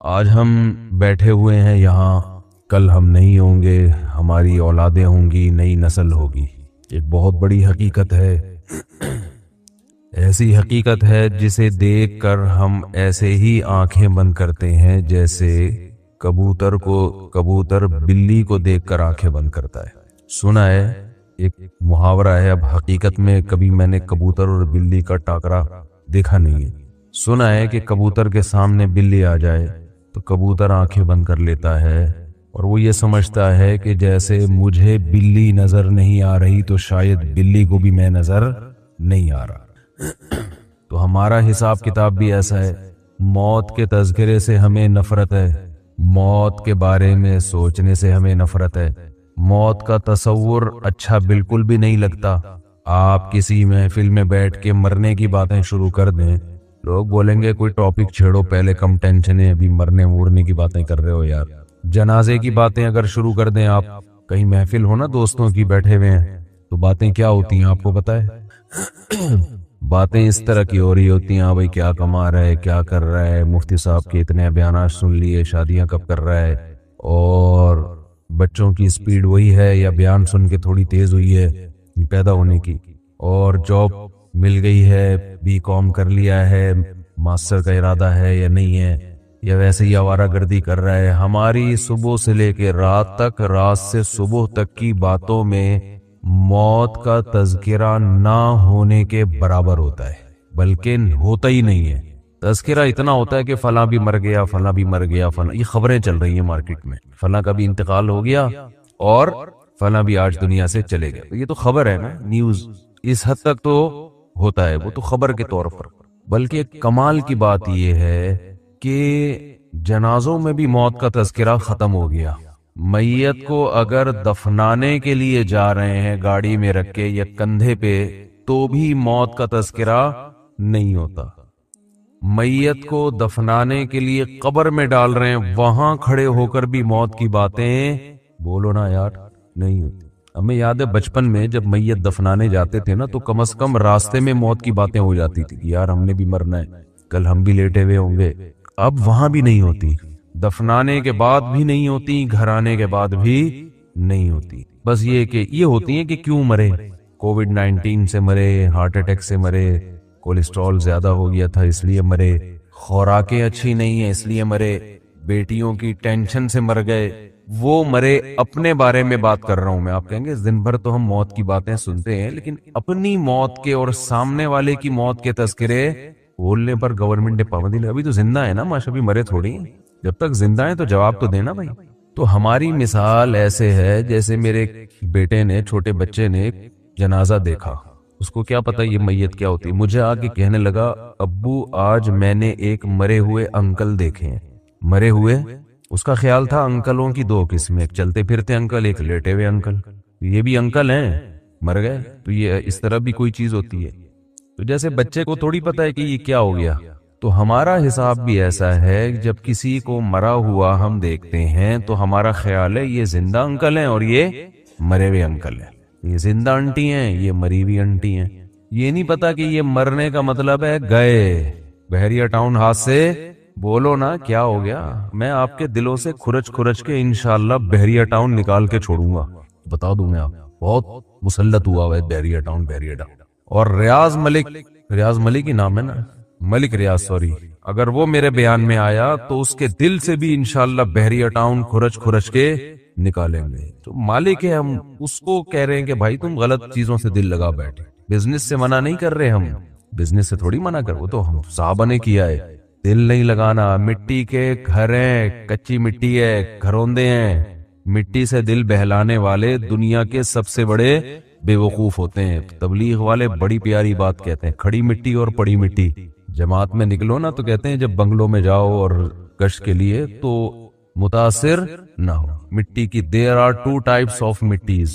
آج ہم بیٹھے ہوئے ہیں یہاں، کل ہم نہیں ہوں گے، ہماری اولادیں ہوں گی، نئی نسل ہوگی۔ ایک بہت بڑی حقیقت ہے، ایسی حقیقت ہے جسے دیکھ کر ہم ایسے ہی آنکھیں بند کرتے ہیں جیسے کبوتر بلی کو دیکھ کر آنکھیں بند کرتا ہے۔ سنا ہے، ایک محاورہ ہے، اب حقیقت میں کبھی میں نے کبوتر اور بلی کا ٹاکرا دیکھا نہیں ہے۔ سنا ہے کہ کبوتر کے سامنے بلی آ جائے تو کبوتر آنکھیں بند کر لیتا ہے اور وہ یہ سمجھتا ہے کہ جیسے مجھے بلی نظر نہیں آ رہی تو شاید بلی کو بھی میں نظر نہیں آ رہا۔ تو ہمارا حساب کتاب بھی ایسا ہے، موت کے تذکرے سے ہمیں نفرت ہے، موت کے بارے میں سوچنے سے ہمیں نفرت ہے، موت کا تصور اچھا بالکل بھی نہیں لگتا۔ آپ کسی محفل میں بیٹھ کے مرنے کی باتیں شروع کر دیں، لوگ بولیں گے کوئی ٹاپک چھیڑو، پہلے کم ٹینشن ہے، ابھی مرنے مورنے کی باتیں کر رہے ہو یار۔ جنازے کی باتیں اگر شروع کر دیں، آپ کہیں محفل ہو نا دوستوں کی بیٹھے ہوئے ہیں، تو باتیں کیا ہوتی ہیں آپ کو پتہ ہے؟ باتیں اس طرح کی ہو رہی ہوتی ہیں، بھائی کیا کما رہا ہے، کیا کر رہا ہے، مفتی صاحب کے اتنے بیانات سن لیے، شادیاں کب کر رہا ہے، اور بچوں کی سپیڈ وہی ہے یا بیان سن کے تھوڑی تیز ہوئی ہے پیدا ہونے کی، اور جاب مل گئی ہے، بی کام کر لیا ہے، ماسٹر کا ارادہ ہے یا نہیں ہے، یا ویسے ہی آوارہ گردی کر رہا ہے۔ ہماری صبح سے لے کے رات تک، رات سے صبح تک کی باتوں میں موت کا تذکرہ نہ ہونے کے برابر ہوتا ہے، بلکہ ہوتا ہی نہیں ہے۔ تذکرہ اتنا ہوتا ہے کہ فلاں بھی مر گیا، فلاں بھی مر گیا، فلاں، یہ خبریں چل رہی ہیں مارکیٹ میں، فلاں کا بھی انتقال ہو گیا اور فلاں بھی آج دنیا سے چلے گئے۔ یہ تو خبر ہے نا، نیوز اس حد تک تو ہوتا ہے، وہ تو خبر کے طور پر۔ بلکہ کمال کی بات یہ ہے کہ جنازوں میں بھی موت کا تذکرہ ختم ہو گیا۔ میت کو اگر دفنانے کے لیے جا رہے ہیں گاڑی میں رکھ کے یا کندھے پہ، تو بھی موت کا تذکرہ نہیں ہوتا۔ میت کو دفنانے کے لیے قبر میں ڈال رہے ہیں، وہاں کھڑے ہو کر بھی موت کی باتیں بولو نا یار، نہیں ہوتی۔ ہمیں یاد ہے بچپن میں جب میت دفنانے جاتے تھے نا، تو کم از کم راستے میں موت کی باتیں ہو جاتی تھی کہ یار ہم نے بھی مرنا ہے، کل ہم بھی لیٹے ہوئے ہوں گے۔ اب وہاں بھی نہیں ہوتی، دفنانے کے بعد بھی نہیں ہوتی، گھر آنے کے بعد بھی نہیں ہوتی۔ بس یہ کہ یہ ہوتی ہیں کہ کیوں مرے، کووڈ 19 سے مرے، ہارٹ اٹیک سے مرے، کولیسٹرول زیادہ ہو گیا تھا اس لیے مرے، خوراکیں اچھی نہیں ہیں اس لیے مرے، بیٹیوں کی ٹینشن سے مر گئے، وہ مرے۔ اپنے بارے میں بات کر رہا ہوں میں۔ آپ کہیں گے دن بھر تو ہم موت کی باتیں سنتے ہیں، لیکن اپنی موت کے اور سامنے والے کی موت کے تذکرے بولنے پر گورنمنٹ نے پابندی لگا۔ ابھی تو زندہ ہے نا ماشاء، ابھی مرے تھوڑی ہیں، جب تک زندہ ہیں تو جواب تو دینا بھائی۔ تو ہماری مثال ایسے ہے جیسے میرے بیٹے نے، چھوٹے بچے نے جنازہ دیکھا، اس کو کیا پتا یہ میت کیا ہوتی ہے، مجھے آ کے کہنے لگا ابو آج میں نے ایک مرے ہوئے انکل دیکھے ہیں۔ مرے ہوئے، اس کا خیال تھا انکلوں کی دو قسمیں، ایک چلتے پھرتے انکل، ایک لیٹے ہوئے انکل۔ یہ بھی انکل ہیں، مر گئے، تو یہ اس طرح بھی کوئی چیز ہوتی ہے۔ تو جیسے بچے کو تھوڑی پتا ہے کہ یہ کیا ہو گیا، تو ہمارا حساب بھی ایسا ہے، جب کسی کو مرا ہوا ہم دیکھتے ہیں تو ہمارا خیال ہے یہ زندہ انکل ہیں اور یہ مرے ہوئے انکل ہیں، یہ زندہ انٹی ہیں، یہ مری ہوئی انٹی ہیں۔ یہ نہیں پتا کہ یہ مرنے کا مطلب ہے گئے۔ بحریہ ٹاؤن ہاتھ سے بولو نا کیا ہو گیا، میں آپ کے دلوں سے کھرچ کھرچ کے انشاءاللہ بحریہ ٹاؤن نکال کے چھوڑوں گا، بتا دوں میں آپ، بہت مسلط ہوا ہے بحریہ ٹاؤن، بحریہ ٹاؤن۔ اور ریاض ملک ہی نام ہے نا، ملک ریاض، سوری، اگر وہ میرے بیان میں آیا تو اس کے دل سے بھی انشاءاللہ بحریہ ٹاؤن کھرچ کھرچ کے نکالیں گے۔ تو مالک ہے، ہم اس کو کہہ رہے ہیں کہ بھائی تم غلط چیزوں سے دل لگا بیٹھے۔ بزنس سے منع نہیں کر رہے ہم، بزنس سے تھوڑی منع کر، وہ تو ہم صحابہ نے کیا ہے، دل نہیں لگانا۔ مٹی کے گھر ہیں، کچی مٹی ہے، گھروندے ہیں، مٹی سے دل بہلانے والے دنیا کے سب سے بڑے بے وقوف ہوتے ہیں۔ تبلیغ والے بڑی پیاری بات کہتے ہیں، کھڑی مٹی اور پڑی مٹی۔ جماعت میں نکلو نا تو کہتے ہیں جب بنگلوں میں جاؤ اور گشت کے لیے تو متاثر نہ ہو مٹی کی۔ There are two types of مٹیز۔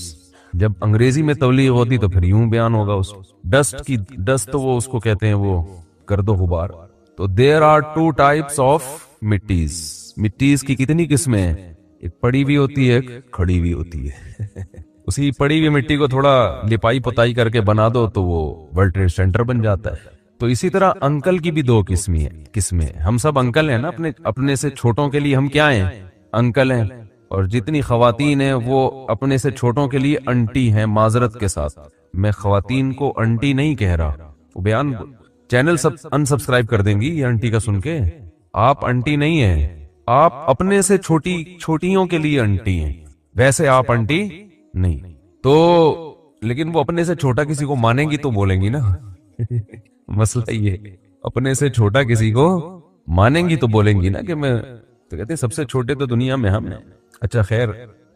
جب انگریزی میں تبلیغ ہوتی تو پھر یوں بیان ہوگا اس ڈسٹ تو وہ اس کو کہتے ہیں وہ گرد و غبار۔ تو there are two types of مٹیز۔ مٹیز کی کتنی قسمیں ہیں، ایک پڑی ہوئی ہوتی ہے، ایک کھڑی ہوئی ہوتی ہے۔ اسی پڑی ہوئی مٹی کو تھوڑا لپائی پتائی کر کے بنا دو تو وہ ورلڈ ٹریڈ سینٹر بن جاتا ہے۔ تو اسی طرح انکل کی بھی دو قسمیں ہیں. ہم سب انکل ہیں نا, اپنے سے چھوٹوں کے لیے ہم کیا ہیں؟ انکل ہیں. اور جتنی خواتین ہیں وہ اپنے سے چھوٹوں کے لیے انٹی ہیں. معذرت کے ساتھ میں خواتین کو انٹی نہیں کہہ رہا, وہ بیان چینل سب انسبسکرائب کر دیں گی یہ انٹی کا سن کے. آپ انٹی نہیں ہیں, آپ اپنے سے چھوٹیوں کے لیے انٹی ہیں, ویسے آپ انٹی نہیں. تو لیکن وہ اپنے سے چھوٹا کسی کو مانیں گی تو بولیں گی نا مسئلہ یہ, اپنے سے چھوٹا کسی کو مانیں گی تو بولیں گی نا کہ میں, تو کہتے ہیں سب سے چھوٹے تو دنیا میں ہم ہیں. اچھا خیر,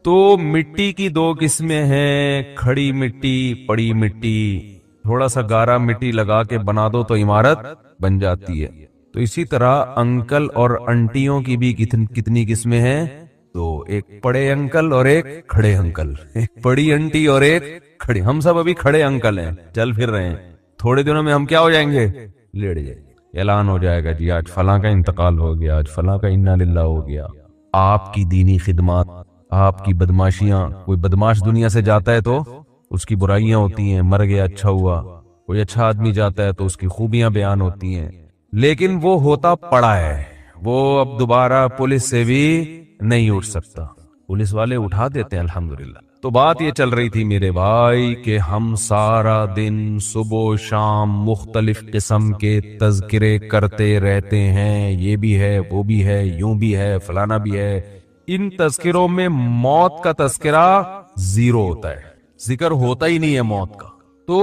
تو مٹی کی دو قسمیں ہیں, کھڑی مٹی, پڑی مٹی. تھوڑا سا گارا مٹی لگا کے بنا دو تو عمارت بن جاتی ہے. تو اسی طرح انکل اور انٹیوں کی بھی کتنی قسمیں ہیں؟ تو ایک پڑے انکل اور ایک کھڑے انکل, ایک پڑی انٹی اور ایک کھڑے. ہم سب ابھی کھڑے انکل ہیں, چل پھر رہے ہیں. تھوڑے دنوں میں ہم کیا ہو جائیں گے؟ لیٹ جائیں گے. اعلان ہو جائے گا جی آج فلاں کا انتقال ہو گیا, آج فلاں کا انا للہ ہو گیا. آپ کی دینی خدمات, آپ کی بدماشیاں, کوئی بدماش دنیا سے جاتا ہے تو اس کی برائیاں ہوتی ہیں, مر گیا اچھا ہوا. کوئی اچھا آدمی جاتا ہے تو اس کی خوبیاں بیان ہوتی ہیں, لیکن وہ ہوتا پڑا ہے, وہ اب دوبارہ پولیس سے بھی نہیں اٹھ سکتا. پولیس والے اٹھا دیتے ہیں الحمدللہ. تو بات یہ چل رہی تھی میرے بھائی کہ ہم سارا دن صبح و شام مختلف قسم کے تذکرے کرتے رہتے ہیں, یہ بھی ہے, وہ بھی ہے, یوں بھی ہے, فلانا بھی ہے. ان تذکروں میں موت کا تذکرہ زیرو ہوتا ہے, ذکر ہوتا ہی نہیں ہے موت کا. تو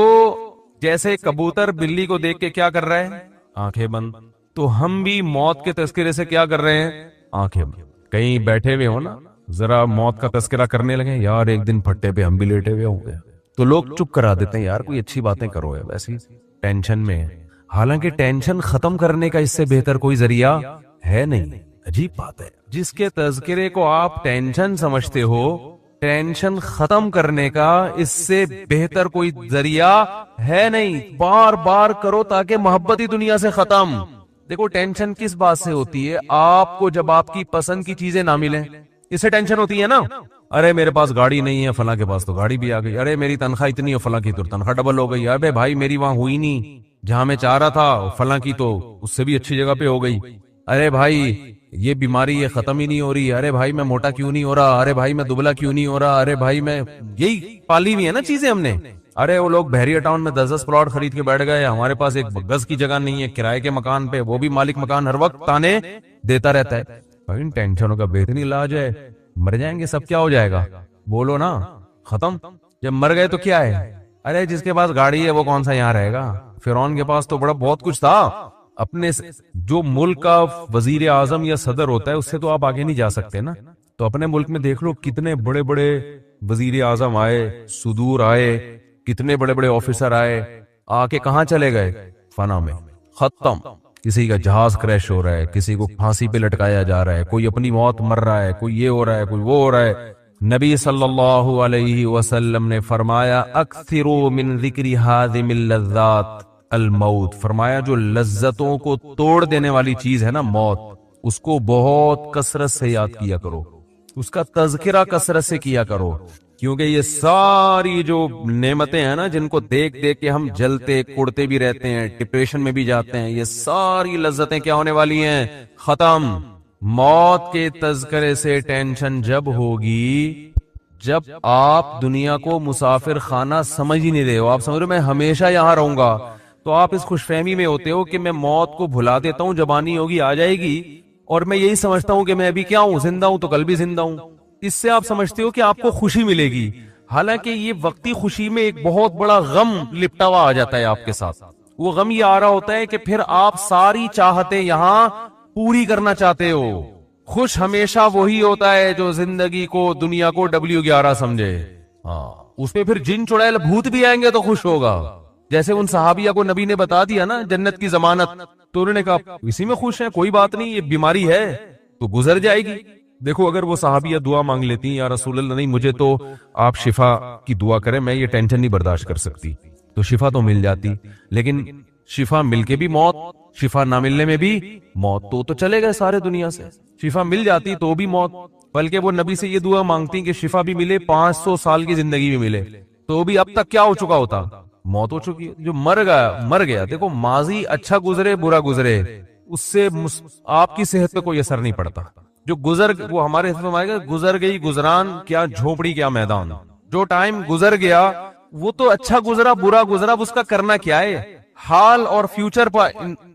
جیسے کبوتر بلی کو دیکھ کے کیا کر رہا ہے؟ آنکھیں بند. تو ہم بھی موت کے تذکرے سے کیا کر رہے ہیں؟ آنکھیں بند. کہیں بیٹھے ہوئے ہو نا, ذرا موت کا تذکرہ کرنے لگے, یار ایک دن پھٹے پہ ہم بھی لیٹے ہوئے ہوں گے, تو لوگ چپ کرا دیتے ہیں, یار کوئی اچھی باتیں کرو, ہے ویسی ٹینشن میں ہے. حالانکہ ٹینشن ختم کرنے کا اس سے بہتر کوئی ذریعہ ہے نہیں. عجیب بات ہے, جس کے تذکرے کو آپ ٹینشن سمجھتے ہو, ٹینشن ختم کرنے کا اس سے بہتر کوئی ذریعہ ہے نہیں. بار بار کرو تاکہ محبت ہی دنیا سے ختم. دیکھو ٹینشن کس بات سے ہوتی ہے؟ آپ کو جب آپ کی پسند کی چیزیں نہ ملیں, اس سے ٹینشن ہوتی ہے نا. ارے میرے پاس گاڑی نہیں ہے, فلاں کے پاس تو گاڑی بھی آ گئی. ارے میری تنخواہ اتنی ہے, فلاں کی تو تنخواہ ڈبل ہو گئی. ارے بھائی میری وہاں ہوئی نہیں جہاں میں چاہ رہا تھا, فلاں کی تو اس سے بھی اچھی جگہ پہ ہو گئی. ارے بھائی یہ بیماری یہ ختم ہی نہیں ہو رہی. ارے بھائی میں موٹا کیوں نہیں ہو رہا. ارے بھائی میں دبلا کیوں نہیں ہو رہا. ارے بھائی میں, یہی پالی ہوئی ہے نا چیزیں ہم نے. ارے وہ لوگ بحریہ ٹاؤن میں 10 پلاٹ خرید کے بیٹھ گئے, ہمارے پاس ایک گز کی جگہ نہیں ہے, کرائے کے مکان پہ, وہ بھی مالک مکان ہر وقت تانے دیتا رہتا ہے. ان ٹینشنوں کا بہترین علاج ہے, مر جائیں گے سب, کیا ہو جائے گا؟ بولو نا, ختم. جب مر گئے تو کیا ہے؟ ارے جس کے پاس گاڑی ہے وہ کون سا یہاں رہے گا؟ فرعون کے پاس تو بڑا بہت کچھ تھا. اپنے جو ملک کا وزیر اعظم یا صدر ہوتا ہے اس سے تو آپ آگے نہیں جا سکتے نا. تو اپنے ملک میں دیکھ لو کتنے بڑے بڑے وزیر اعظم آئے, صدور آئے, کتنے بڑے بڑے آفیسر آئے, آ کے کہاں چلے گئے؟ فنا میں, ختم. کسی کا جہاز کریش ہو رہا ہے, کسی کو پھانسی پہ لٹکایا جا رہا ہے, کوئی اپنی موت مر رہا ہے, کوئی یہ ہو رہا ہے, کوئی وہ ہو رہا ہے. نبی صلی اللہ علیہ وسلم نے فرمایا اکثروا من ذکر ہادم اللذات الموت. فرمایا جو لذتوں کو توڑ دینے والی چیز ہے نا موت, اس کو بہت کثرت سے یاد کیا کرو, اس کا تذکرہ کثرت سے کیا کرو. کیونکہ یہ ساری جو نعمتیں ہیں نا جن کو دیکھ دیکھ کے ہم جلتے کڑتے بھی رہتے ہیں, ڈپریشن میں بھی جاتے ہیں, یہ ساری لذتیں کیا ہونے والی ہیں؟ ختم. موت کے تذکرے سے ٹینشن جب ہوگی جب آپ دنیا کو مسافر خانہ سمجھ ہی نہیں رہے ہو, آپ سمجھ رہے ہو میں ہمیشہ یہاں رہوں گا, تو آپ اس خوش فہمی میں ہوتے ہو کہ میں موت کو بھلا دیتا ہوں, جب آنی ہوگی آ جائے گی, اور میں یہی سمجھتا ہوں کہ میں ابھی کیا ہوں, زندہ ہوں تو کل بھی زندہ ہوں. اس سے آپ سمجھتے ہو کہ آپ کو خوشی ملے گی, حالانکہ یہ وقتی خوشی میں ایک بہت بڑا غم لپٹا ہوا آ جاتا ہے آپ کے ساتھ. وہ غم یہ آ رہا ہوتا ہے کہ پھر آپ ساری چاہتے یہاں پوری کرنا چاہتے ہو. خوش ہمیشہ وہی ہوتا ہے جو زندگی کو, دنیا کو W11 سمجھے. ہاں, اس پہ پھر جن چڑیل بھوت بھی آئیں گے تو خوش ہوگا. جیسے ان صحابیہ کو نبی نے بتا دیا نا جنت کی ضمانت, تو انہوں نے کہا اسی میں خوش ہیں, کوئی بات نہیں, یہ بیماری ہے تو گزر جائے گی. دیکھو اگر وہ صحابیہ دعا مانگ لیتی یا رسول اللہ نہیں مجھے تو آپ شفا کی دعا کریں, میں یہ ٹینشن نہیں برداشت کر سکتی, تو شفا تو مل جاتی. لیکن شفا مل کے بھی موت, شفا نہ ملنے میں بھی موت, تو چلے گئے سارے دنیا سے. شفا مل جاتی تو بھی موت, بلکہ وہ نبی سے یہ دعا مانگتی کہ شفا بھی ملے, 500 سال کی زندگی بھی ملے, تو بھی اب تک کیا ہو چکا ہوتا؟ موت ہو چکی ہے، جو مر گیا، دیکھو ماضی اچھا گزرے برا گزرے اس سے آپ کی صحت پہ کوئی اثر نہیں پڑتا. جو وہ ہمارے حصے میں آئے گا، گزر گئی گزران کیا جھوپڑی کیا میدان. جو ٹائم گزر گیا وہ تو اچھا گزرا برا گزرا، اس کا کرنا کیا ہے. حال اور فیوچر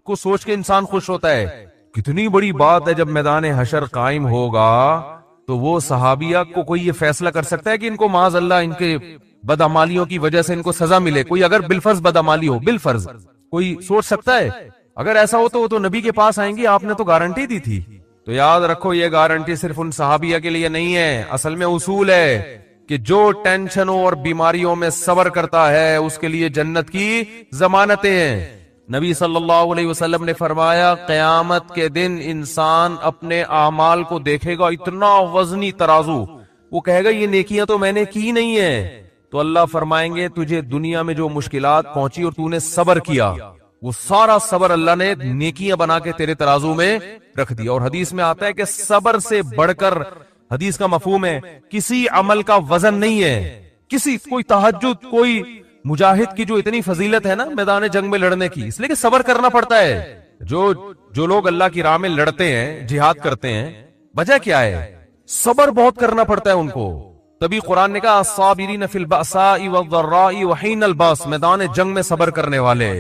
کو سوچ کے انسان خوش ہوتا ہے. کتنی بڑی بات ہے جب میدان حشر قائم ہوگا تو وہ صحابیہ کو کوئی یہ فیصلہ کر سکتا ہے کہ ان کو معاذ اللہ ان کے بدعمالیوں کی وجہ سے ان کو سزا ملے. کوئی اگر بالفرض بدعمالی ہو، بالفرض کوئی سوچ سکتا ہے؟ اگر ایسا ہو تو وہ تو نبی کے پاس آئیں گے، آپ نے تو گارنٹی دی تھی. تو یاد رکھو یہ گارنٹی صرف ان صحابیہ کے لیے نہیں ہے، اصل میں اصول ہے کہ جو ٹینشنوں اور بیماریوں میں صبر کرتا ہے اس کے لیے جنت کی ضمانتیں ہیں. نبی صلی اللہ علیہ وسلم نے فرمایا قیامت کے دن انسان اپنے اعمال کو دیکھے گا، اتنا وزنی ترازو، وہ کہے گا یہ نیکیاں تو میں نے کی نہیں ہے. تو اللہ فرمائیں گے تجھے دنیا میں جو مشکلات پہنچی اور تو نے صبر کیا، وہ سارا صبر اللہ نے نیکیاں بنا کے تیرے ترازو میں رکھ دیا. اور حدیث میں آتا ہے کہ صبر سے بڑھ کر، حدیث کا مفہوم ہے کسی عمل کا وزن نہیں ہے. کوئی تہجد، کوئی مجاہد کی جو اتنی فضیلت ہے نا میدان جنگ میں لڑنے کی، اس لیے کہ صبر کرنا پڑتا ہے. جو لوگ اللہ کی راہ میں لڑتے ہیں، جہاد کرتے ہیں، وجہ کیا ہے؟ صبر بہت کرنا پڑتا ہے ان کو. تبھی قرآن نے کہا الصابرین فی البأساء والضراء وحین الباس، میدان جنگ میں صبر کرنے والے.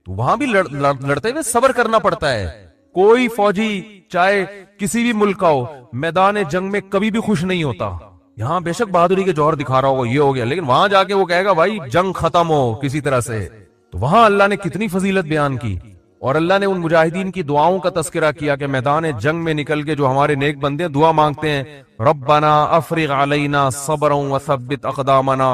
تو وہاں بھی لڑتے ہوئے صبر کرنا پڑتا ہے. کوئی فوجی چاہے کسی بھی ملک کا ہو، میدان جنگ میں کبھی بھی خوش نہیں ہوتا. یہاں بے شک بہادری کے جوہر دکھا رہا ہوگا، یہ ہو گیا، لیکن وہاں جا کے وہ کہے گا بھائی جنگ ختم ہو کسی طرح سے. تو وہاں اللہ نے کتنی فضیلت بیان کی. اور اللہ نے ان مجاہدین کی دعاؤں کا تذکرہ کیا کہ میدان جنگ میں نکل کے جو ہمارے نیک بندے دعا مانگتے ہیں، ربنا افرغ علینا صبرا وثبت اقدامنا،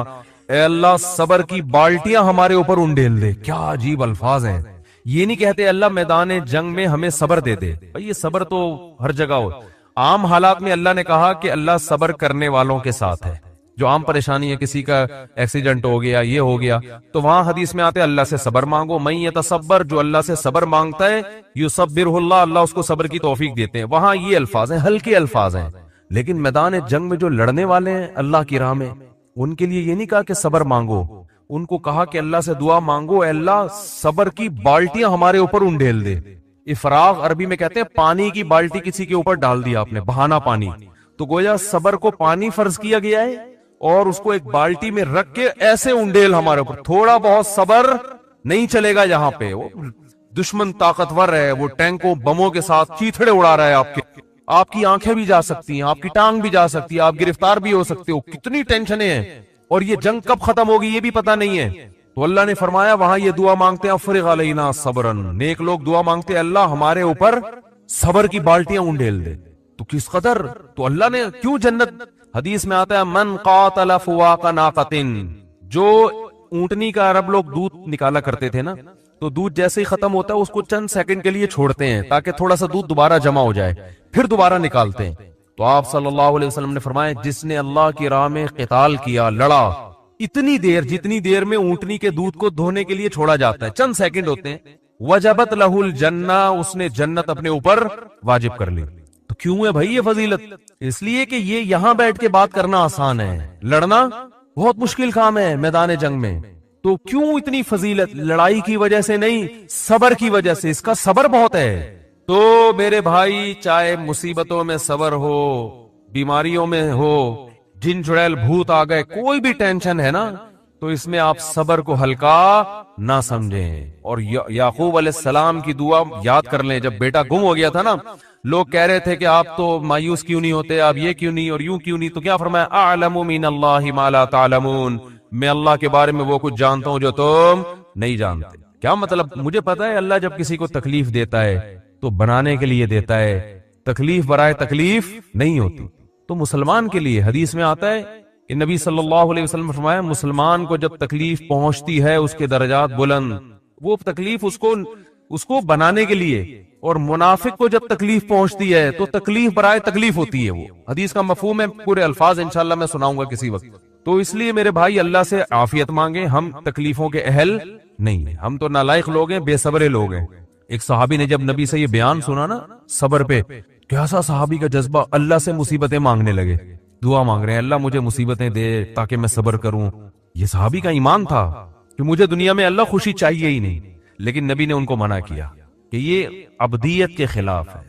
اے اللہ صبر کی بالٹیاں ہمارے اوپر انڈیل دے. کیا عجیب الفاظ ہیں. یہ نہیں کہتے اللہ میدان جنگ میں ہمیں صبر دے دے، بھائی یہ صبر تو ہر جگہ ہو. عام حالات میں اللہ نے کہا کہ اللہ صبر کرنے والوں کے ساتھ ہے. جو عام پریشانی ہے، کسی کا ایکسیڈنٹ ہو گیا، یہ ہو گیا، تو وہاں حدیث میں آتے اللہ سے صبر مانگو. من یتصبر، جو اللہ سے صبر مانگتا ہے، یصبرہ اللہ، اللہ اس کو صبر کی توفیق دیتے ہیں. وہاں یہ الفاظ ہیں، ہلکے الفاظ ہیں. لیکن میدان جنگ میں جو لڑنے والے ہیں اللہ کی راہ میں، ان کے لیے یہ نہیں کہا کہ صبر مانگو، ان کو کہا کہ اللہ سے دعا مانگو اے اللہ صبر کی بالٹیاں ہمارے اوپر انڈیل دے. افراغ عربی میں کہتے ہیں پانی کی بالٹی کسی کے اوپر ڈال دیا آپ نے، بہانا پانی. تو گویا صبر کو پانی فرض کیا گیا ہے اور اس کو ایک بالٹی میں رکھ کے ایسے انڈیل ہمارے اوپر. تھوڑا بہت صبر نہیں چلے گا یہاں پہ. وہ دشمن طاقتور ہے، وہ ٹینکوں بموں کے ساتھ چیتھڑے اڑا رہا ہے، آپ کی آنکھیں بھی جا سکتی ہیں، آپ کی ٹانگ بھی جا سکتی ہے، آپ گرفتار بھی ہو سکتے ہو. کتنی ٹینشنیں ہیں، اور یہ جنگ کب ختم ہوگی یہ بھی پتہ نہیں ہے. تو اللہ نے فرمایا وہاں یہ دعا مانگتے ہیں افرغ علینا صبرن، نیک لوگ دعا مانگتے ہیں اللہ ہمارے اوپر صبر کی بالٹیاں انڈیل دے. تو کس قدر، تو اللہ نے کیوں جنت، حدیث میں آتا ہے من قاتل فواق ناقتن، جو اونٹنی کا عرب لوگ دودھ نکالا کرتے تھے نا، تو دودھ جیسے ہی ختم ہوتا ہے اس کو چند سیکنڈ کے لیے چھوڑتے ہیں تاکہ تھوڑا سا دودھ دوبارہ جمع ہو جائے، پھر دوبارہ نکالتے ہیں. تو آپ صلی اللہ علیہ وسلم نے فرمایا جس نے اللہ کی راہ میں قتال کیا، لڑا، اتنی دیر جتنی دیر میں اونٹنی کے دودھ کو دھونے کے لیے چھوڑا جاتا ہے، چند سیکنڈ ہوتے ہیں، وجبت لہ الجنہ، اس نے جنت اپنے اوپر واجب کر لی. تو کیوں ہے بھائی یہ فضیلت؟ اس لیے کہ یہ یہاں بیٹھ کے بات کرنا آسان ہے، لڑنا بہت مشکل کام ہے میدان جنگ میں. تو کیوں اتنی فضیلت؟ لڑائی کی وجہ سے نہیں، صبر کی وجہ سے. اس کا صبر بہت ہے. تو میرے بھائی چاہے مصیبتوں میں صبر ہو، بیماریوں میں ہو، جن چڑیل بھوت آ گئے، کوئی بھی ٹینشن ہے نا، تو اس میں آپ صبر کو ہلکا نہ سمجھیں. اور یعقوب علیہ السلام کی دعا یاد کر لیں. جب بیٹا گم ہو گیا تھا نا، لوگ کہہ رہے تھے کہ آپ تو مایوس کیوں نہیں ہوتے، آپ یہ کیوں نہیں اور یوں کیوں نہیں. تو کیا فرمایا اعلم من اللہ ما لا تعلمون، میں اللہ کے بارے میں وہ کچھ جانتا ہوں جو تم نہیں جانتے. کیا مطلب؟ مجھے پتا ہے اللہ جب کسی کو تکلیف دیتا ہے تو بنانے کے لیے دیتا ہے، تکلیف برائے تکلیف نہیں ہوتی. تو مسلمان کے لیے حدیث میں آتا ہے کہ نبی صلی اللہ علیہ وسلم نے فرمایا مسلمان کو جب تکلیف پہنچتی ہے اس کے درجات بلند، وہ تکلیف اس کو بنانے کے لیے. اور منافق کو جب تکلیف پہنچتی ہے تو تکلیف برائے تکلیف ہوتی ہے. وہ حدیث کا مفہوم ہے، پورے الفاظ انشاءاللہ میں سناؤں گا کسی وقت. تو اس لیے میرے بھائی اللہ سے عافیت مانگیں، ہم تکلیفوں کے اہل نہیں ہیں، ہم تو نالائق لوگ ہیں، بے صبرے لوگ ہیں. ایک صحابی نے جب نبی سے یہ بیان سنا نا صبر پہ، کیسا صحابی کا جذبہ، اللہ سے مصیبتیں مانگنے لگے، دعا مانگ رہے ہیں اللہ مجھے مصیبتیں دے تاکہ میں صبر کروں. یہ صحابی کا ایمان تھا. کہ مجھے دنیا میں اللہ خوشی چاہیے ہی نہیں. لیکن نبی نے ان کو منع کیا کہ یہ عبدیت کے خلاف ہے،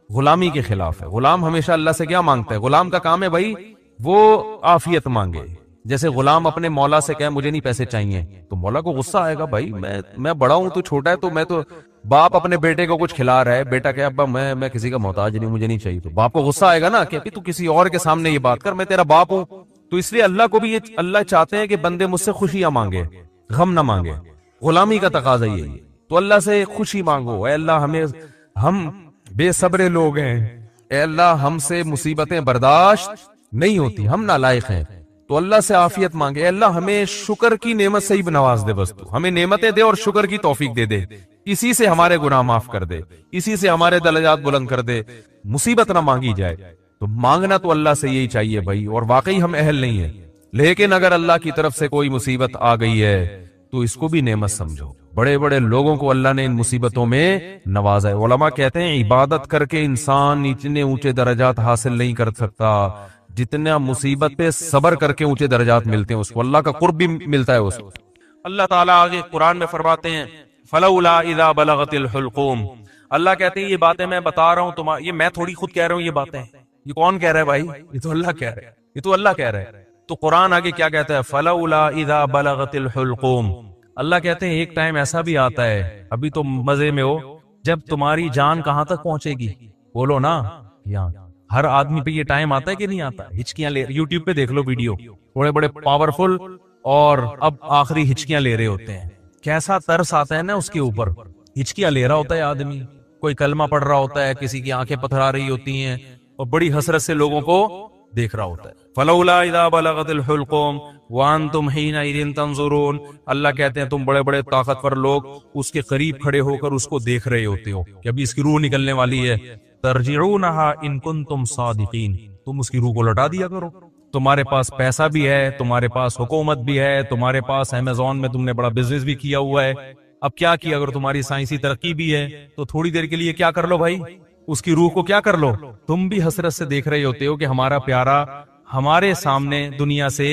غلامی کے خلاف ہے. غلام ہمیشہ اللہ سے کیا مانگتا ہے؟ غلام کا کام ہے بھائی وہ عافیت مانگے. جیسے غلام اپنے مولا سے کہے مجھے نہیں پیسے چاہیے، تو مولا کو غصہ آئے گا، بھائی میں بڑا ہوں تو چھوٹا ہے. تو میں تو باپ اپنے بیٹے کو کچھ کھلا رہا ہے، بیٹا کہ ابا میں کسی کا محتاج نہیں، مجھے نہیں چاہیے، تو باپ کو غصہ آئے گا نا کہ تو کسی اور کے سامنے یہ بات کر، میں تیرا باپ ہوں. تو اس لیے اللہ کو بھی یہ اللہ چاہتے ہیں کہ بندے مجھ سے خوشیاں مانگے، غم نہ مانگے. غلامی کا تقاضا یہی ہے. تو اللہ سے خوشی مانگو، اے اللہ ہم بے صبر لوگ ہیں، اے اللہ ہم سے مصیبتیں برداشت نہیں ہوتی، ہم نالائق ہیں. تو اللہ سے عافیت مانگے، اے اللہ ہمیں شکر کی نعمت سے ہی نواز دے، بس تو ہمیں نعمتیں دے اور شکر کی توفیق دے دے، اسی سے ہمارے گناہ معاف کر دے، اسی سے ہمارے درجات بلند کر دے، مصیبت نہ مانگی جائے. تو مانگنا تو اللہ سے یہی چاہیے بھائی، اور واقعی ہم اہل نہیں ہیں. لیکن اگر اللہ کی طرف سے کوئی مصیبت آ گئی ہے تو اس کو بھی نعمت سمجھو. بڑے بڑے لوگوں کو اللہ نے ان مصیبتوں میں نوازا ہے. علماء کہتے ہیں عبادت کر کے انسان اتنے اونچے درجات حاصل نہیں کر سکتا جتنا مصیبت پہ صبر کر کے اونچے درجات ملتے ہیں اس کو، اللہ کا قرب بھی ملتا ہے اس کو. اللہ تعالیٰ آگے قرآن میں فرماتے ہیں فلولا اذا بلغت الحلقوم. اللہ کہتے ہیں یہ باتیں میں بتا رہا ہوں یہ میں تھوڑی خود کہہ رہا ہوں، یہ باتیں یہ کون کہہ رہا ہے بھائی؟ یہ تو اللہ کہہ رہا ہے، یہ تو اللہ کہہ رہا ہے. تو قرآن آگے کیا کہتا ہے؟ فلولا اذا بلغت الحلقوم. اللہ کہتے ہیں ایک ٹائم ایسا بھی آتا ہے، ابھی تو مزے میں ہو، جب تمہاری جان کہاں تک پہنچے گی؟ بولو نا. یہاں ہر آدمی پہ یہ ٹائم آتا ہے کہ نہیں آتا؟ ہچکیاں لے، یوٹیوب پہ دیکھ لو ویڈیو، بڑے بڑے پاورفل اور اب آخری ہچکیاں لے رہے ہوتے ہیں. کیسا ترس آتا ہے نا اس کے اوپر. ہچکیاں لے رہا ہوتا ہے آدمی، کوئی کلمہ پڑھ رہا ہوتا ہے، کسی کی آنکھیں پتھرا رہی ہوتی ہیں اور بڑی حسرت سے لوگوں کو دیکھ رہا ہوتا ہے. فلولا اذا بلغت الحلقوم وانتم حینئذ تنظرون. اللہ کہتے ہیں تم بڑے بڑے طاقتور لوگ اس کے قریب کھڑے ہو کر اس کو دیکھ رہے ہوتے ہو کہ ابھی اس کی روح نکلنے والی ہے. ترجعونها ان کنتم صادقین. تم اس کی روح کو لوٹا دیا کرو. تمہارے پاس پیسہ بھی ہے، تمہارے پاس حکومت بھی ہے، تمہارے پاس امیزون میں تم نے بڑا بزنس بھی کیا ہوا ہے. اب کیا کیا؟ اگر تمہاری سائنسی ترقی بھی ہے تو تھوڑی دیر کے لیے کیا کر لو بھائی، اس کی روح کو کیا کر لو. تم بھی حسرت سے دیکھ رہے ہوتے ہو کہ ہمارا پیارا ہمارے سامنے دنیا سے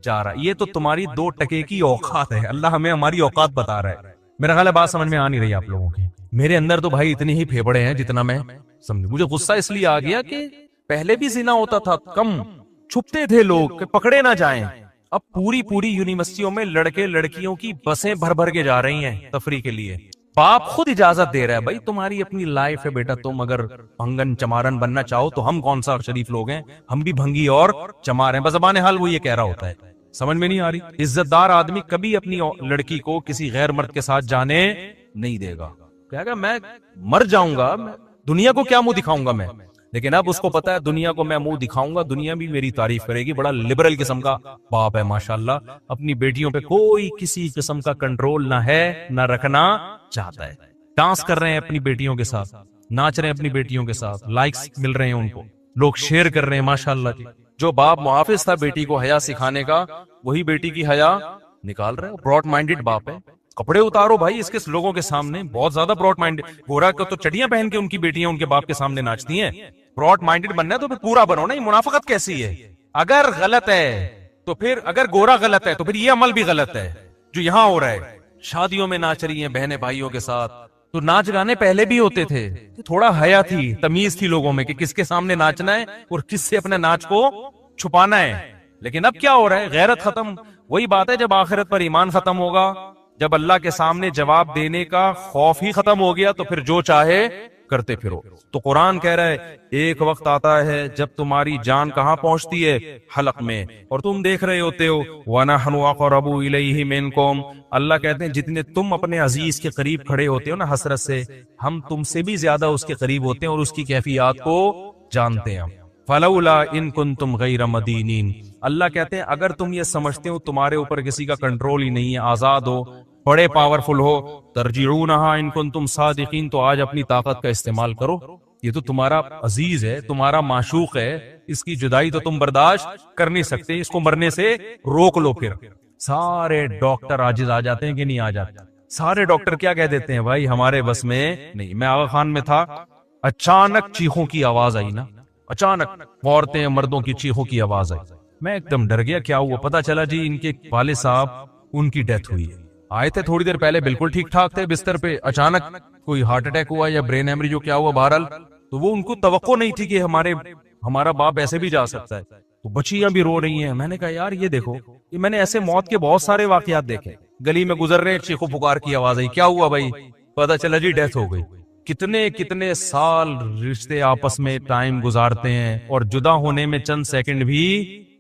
جا رہا. یہ تو تمہاری 2 ٹکے کی اوقات ہے. اللہ ہمیں ہماری اوقات بتا رہا ہے. میرا خیال ہے بات سمجھ میں آ نہیں رہی آپ لوگوں کی. میرے اندر تو بھائی اتنے ہی پھیپڑے ہیں جتنا میں سمجھ. مجھے غصہ اس لیے آ گیا کہ پہلے بھی زنا ہوتا تھا، کم چھپتے تھے لوگ کہ پکڑے نہ جائیں. اب پوری یونیورسٹیوں میں لڑکے لڑکیوں کی بسیں بھر کے جا رہی ہیں تفریح کے لیے. باپ خود اجازت دے رہا ہے، بھائی تمہاری اپنی لائف ہے بیٹا، تم اگر بھنگن چمارن بننا چاہو تو ہم کون سا شریف لوگ ہیں، ہم بھی بھنگی اور چمار ہیں. بزبان حال وہ یہ کہہ رہا ہوتا ہے. سمجھ میں نہیں آ رہی. عزت دار آدمی کبھی اپنی لڑکی کو کسی غیر مرد کے ساتھ جانے نہیں دے گا. کہے گا میں مر جاؤں گا، دنیا کو کیا منہ دکھاؤں گا میں. لیکن اب اس کو پتا ہے دنیا کو میں منہ دکھاؤں گا، دنیا بھی میری تعریف کرے گی. بڑا لبرل قسم کا باپ ہے ماشاءاللہ. اپنی بیٹیوں پہ کوئی کسی قسم کا کنٹرول نہ ہے، نہ رکھنا چاہتا ہے. ڈانس کر رہے ہیں اپنی بیٹیوں کے ساتھ، ناچ رہے ہیں اپنی بیٹیوں کے ساتھ، لائکس مل رہے ہیں ان کو، لوگ شیئر کر رہے ہیں ماشاءاللہ جی. جو باپ محافظ تھا بیٹی کو حیا سکھانے کا، وہی بیٹی کی حیا نکال رہے ہیں. براڈ مائنڈڈ باپ ہے. کپڑے اتارو بھائی اس کے لوگوں کے سامنے، بہت زیادہ براڈ مائنڈ. گورا کو تو چڑیاں پہن کے ان کی بیٹیاں ان کے باپ کے سامنے ناچتی ہیں. براڈ مائنڈڈ بننا ہے تو پھر پورا بنو نا. یہ منافقت کیسی ہے؟ اگر غلط ہے تو پھر، اگر گورا غلط ہے تو پھر یہ عمل بھی غلط ہے جو یہاں ہو رہا ہے. شادیوں میں ناچ رہی ہیں بہنیں بھائیوں کے ساتھ. تو ناچ گانے پہلے بھی ہوتے تھے، تھوڑا حیا تھی، تمیز تھی لوگوں میں کہ کس کے سامنے ناچنا ہے اور کس سے اپنے ناچ کو چھپانا ہے. لیکن اب کیا ہو رہا ہے؟ غیرت ختم. وہی بات ہے جب آخرت پر ایمان ختم ہوگا، جب اللہ کے سامنے جواب دینے کا خوف ہی ختم ہو گیا تو پھر جو چاہے کرتے پھرو. تو قرآن کہہ رہا ہے ایک وقت آتا ہے جب تمہاری جان کہاں پہنچتی ہے؟ حلق میں، اور تم دیکھ رہے ہوتے ہو. وَنَحْنُ أَقْرَبُ إِلَيْهِ مِنْكُمْ. اللہ کہتے ہیں جتنے تم اپنے عزیز کے قریب کھڑے ہوتے ہو نا حسرت سے، ہم تم سے بھی زیادہ اس کے قریب ہوتے ہیں اور اس کی کیفیات کو جانتے ہیں. فَلَوْلَا إِن كُنْتُمْ غَيْرَ مَدِينِينَ. اللہ کہتے ہیں اگر تم یہ سمجھتے ہو تمہارے اوپر کسی کا کنٹرول ہی نہیں ہے، آزاد ہو، بڑے پاورفل ہو، ترجعونها ان کنتم صادقین، تو آج اپنی طاقت کا استعمال کرو. یہ تو تمہارا عزیز ہے، تمہارا معشوق ہے، اس کی جدائی تو تم برداشت کر نہیں سکتے، اس کو مرنے سے روک لو. پھر سارے ڈاکٹر عاجز آ جاتے ہیں کہ نہیں آ جاتے؟ سارے ڈاکٹر کیا کہہ دیتے ہیں؟ بھائی ہمارے بس میں نہیں. میں آغا خان میں تھا، اچانک چیخوں کی آواز آئی نا، اچانک عورتیں مردوں کی چیخوں کی آواز آئی. میں ایک دم ڈر گیا، کیا ہوا؟ پتا چلا جی ان کے والد صاحب ان کی ڈیتھ ہوئی ہے. آئے تھے تھوڑی دیر پہلے بالکل ٹھیک ٹھاک تھے بستر پہ, اچانک کوئی ہارٹ اٹیک ہوا یا برین ہیمریج جو کیا ہوا بہرحال, تو وہ ان کو توقع نہیں تھی کہ ہمارا باپ ایسے بھی جا سکتا ہے. تو بچیاں بھی رو رہی ہیں. میں نے کہا یار یہ دیکھو, یہ میں نے ایسے موت کے بہت سارے واقعات دیکھے, گلی میں گزر رہے چیخو پکار کی آواز آئی, کیا ہوا بھائی, پتا چلا جی ڈیتھ ہو گئی. کتنے کتنے سال رشتے آپس میں ٹائم گزارتے ہیں اور جدا ہونے میں چند سیکنڈ بھی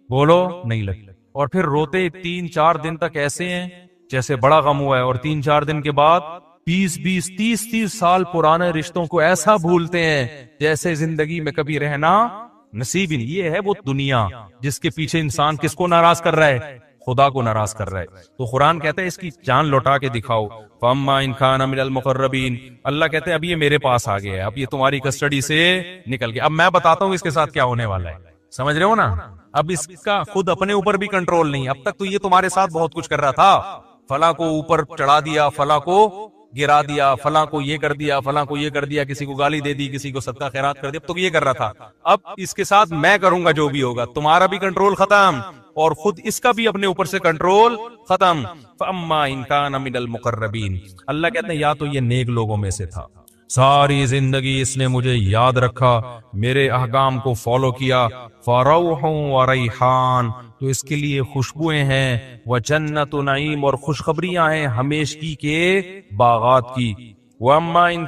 بولو نہیں لگتے, اور پھر روتے 3-4 دن تک ایسے ہیں جیسے بڑا غم ہوا ہے, اور 3-4 دن کے بعد 20-20 30-30 سال پرانے رشتوں کو ایسا بھولتے ہیں جیسے زندگی میں کبھی رہنا نصیب ہی نہیں. یہ ہے وہ دنیا جس کے پیچھے انسان کس کو ناراض کر رہا ہے, خدا کو ناراض کر رہا ہے. تو قرآن کہتا ہے اس کی جان لوٹا کے دکھاؤ. فَأَمَّا إِنْ كَانَ مِنَ الْمُقَرَّبِينَ, اللہ کہتے ہیں اب یہ میرے پاس آ گیا ہے, اب یہ تمہاری کسٹڈی سے نکل گیا. اب میں بتاتا ہوں اس کے ساتھ کیا ہونے والا ہے, سمجھ رہے ہو نا. اب اس کا خود اپنے اوپر بھی کنٹرول نہیں. اب تک تو یہ تمہارے ساتھ بہت کچھ کر رہا تھا, فلاں کو اوپر چڑھا دیا, فلاں کو گرا دیا, فلاں کو یہ کر دیا, فلاں کو یہ کر دیا, کسی کو گالی دے دی, کسی کو صدقہ خیرات کر دیا, اب تو یہ کر رہا تھا. اب اس کے ساتھ میں کروں گا جو بھی ہوگا, تمہارا بھی کنٹرول ختم اور خود اس کا بھی اپنے اوپر سے کنٹرول ختم. فَأَمَّا إِنْ كَانَ مِنَ الْمُقَرَّبِينَ, اللہ کہتے ہیں یا تو یہ نیک لوگوں میں سے تھا, ساری زندگی اس نے مجھے یاد رکھا, میرے احکام کو فالو کیا. فَرَوْحٌ وَرَيْحَانٌ, تو اس کے لیے خوشبوئیں ہیں, وَجَنَّتُ نعیم, اور خوشخبریاں ہیں ہمیشگی کے باغات کی. وَأَمَّا إِنْ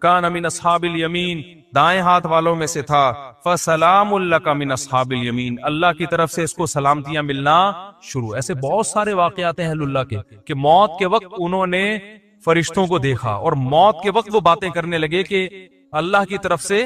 كَانَ مِنْ أَصْحَابِ الْيَمِينَ, دائیں ہاتھ والوں میں سے تھا. فَسَلَامٌ لَكَ مِنْ أَصْحَابِ الْيَمِينَ, اللہ کی طرف سے اس کو سلامتیاں ملنا شروع. ایسے بہت سارے واقعات ہیں اہل اللہ کے کہ موت کے وقت انہوں نے فرشتوں کو دیکھا, اور موت کے وقت وہ باتیں کرنے لگے کہ اللہ کی طرف سے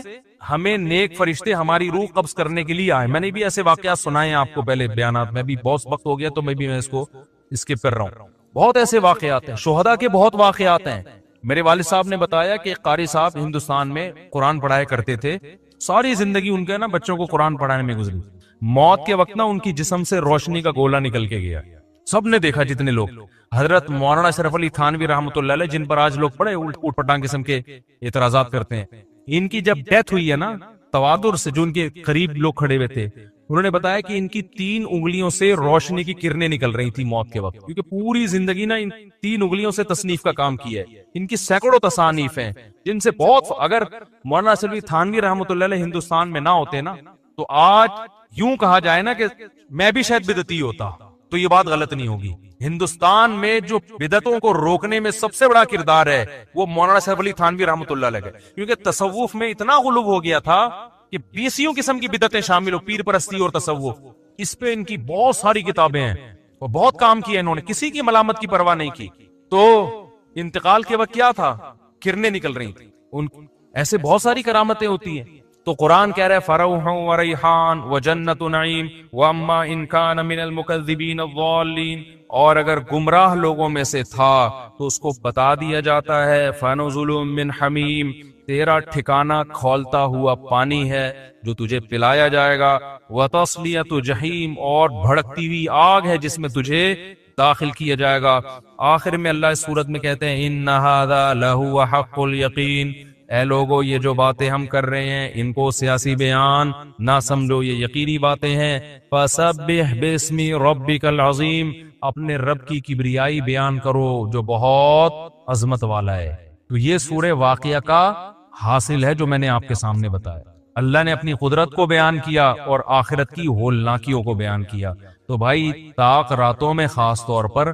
ہمیں نیک فرشتے ہماری روح قبض کرنے کے لیے آئے. میں نے بھی ایسے واقعات سنائے ہیں آپ کو پہلے بیانات میں بھی, بہت وقت ہو گیا تو میں اس کو اسکپ کر رہا ہوں. بہت ایسے واقعات ہیں, شہداء کے بہت واقعات ہیں. میرے والد صاحب نے بتایا کہ قاری صاحب ہندوستان میں قرآن پڑھایا کرتے تھے, ساری زندگی ان کے نا بچوں کو قرآن پڑھانے میں گزری. موت کے وقت نا ان کی جسم سے روشنی کا گولا نکل کے گیا, سب نے دیکھا جتنے لوگ. حضرت مولانا اشرف علی تھانوی رحمۃ اللہ علیہ, جن پر آج لوگ بڑے اوٹ پٹانگ قسم کے اعتراضات کرتے ہیں, ان کی جب ڈیتھ ہوئی ہے نا تواتر سے, جو ان کے قریب لوگ کھڑے ہوئے تھے, انہوں نے بتایا کہ ان کی 3 انگلیوں سے روشنی کی کرنیں نکل رہی تھی موت کے وقت, کیونکہ پوری زندگی نا ان 3 انگلیوں سے تصنیف کا کام کیا ہے. ان کی سینکڑوں تصانیف ہیں جن سے بہت, اگر مولانا اشرف علی تھانوی رحمۃ اللہ علیہ ہندوستان میں نہ ہوتے نا تو آج یوں کہا جائے نا کہ میں بھی شاید بدعتی ہوتا, تو یہ بات غلط نہیں ہوگی. ہندوستان میں جو بدعتوں کو روکنے میں سب سے بڑا کردار ہے وہ مولانا اشرف علی تھانوی رحمۃ اللہ علیہ کا, کیونکہ تصوف میں اتنا غلو ہو گیا تھا کہ 20 قسم کی بدعتیں شامل ہو, پیر پرستی اور تصوف, اس پہ ان کی بہت ساری کتابیں ہیں اور بہت کام کیا انہوں نے, کسی کی ملامت کی پرواہ نہیں کی. تو انتقال کے وقت کیا تھا, کرنیں نکل رہی تھی ان, ایسے بہت ساری کرامتیں ہوتی ہیں. تو قرآن کہہ رہا ہے فَرَوْحٌ وَرَيْحَانٌ وَجَنَّتُ نَعِيمٍ وَأَمَّا إِنْ كَانَ مِنَ الْمُكَذِّبِينَ الضَّالِّينَ, اور اگر گمراہ لوگوں میں سے تھا تو اس کو بتا دیا جاتا ہے فَنُزُلٌ مِّنْ حَمِيمٍ, تیرا ٹھکانہ کھولتا ہوا پانی ہے جو تجھے پلایا جائے گا. وَتَصْلِيَةُ جَحِيمٍ, اور بھڑکتی ہوئی آگ ہے جس میں تجھے داخل کیا جائے گا. آخر میں اللہ اس سورت میں کہتے ہیں إِنَّ هَذَا لَهُوَ حَقُّ الْيَقِينِ, اے لوگو یہ جو باتیں ہم کر رہے ہیں ان کو سیاسی بیان نہ سمجھو, یہ یقینی باتیں ہیں. فَسَبِّحْ بِاسْمِ رَبِّكَ الْعَظِيمِ, اپنے رب کی کبریائی بیان کرو جو بہت عظمت والا ہے. تو یہ سورہ واقعہ کا حاصل ہے جو میں نے آپ کے سامنے بتایا. اللہ نے اپنی قدرت کو بیان کیا اور آخرت کی ہولناکیوں کو بیان کیا. تو بھائی طاق راتوں میں خاص طور پر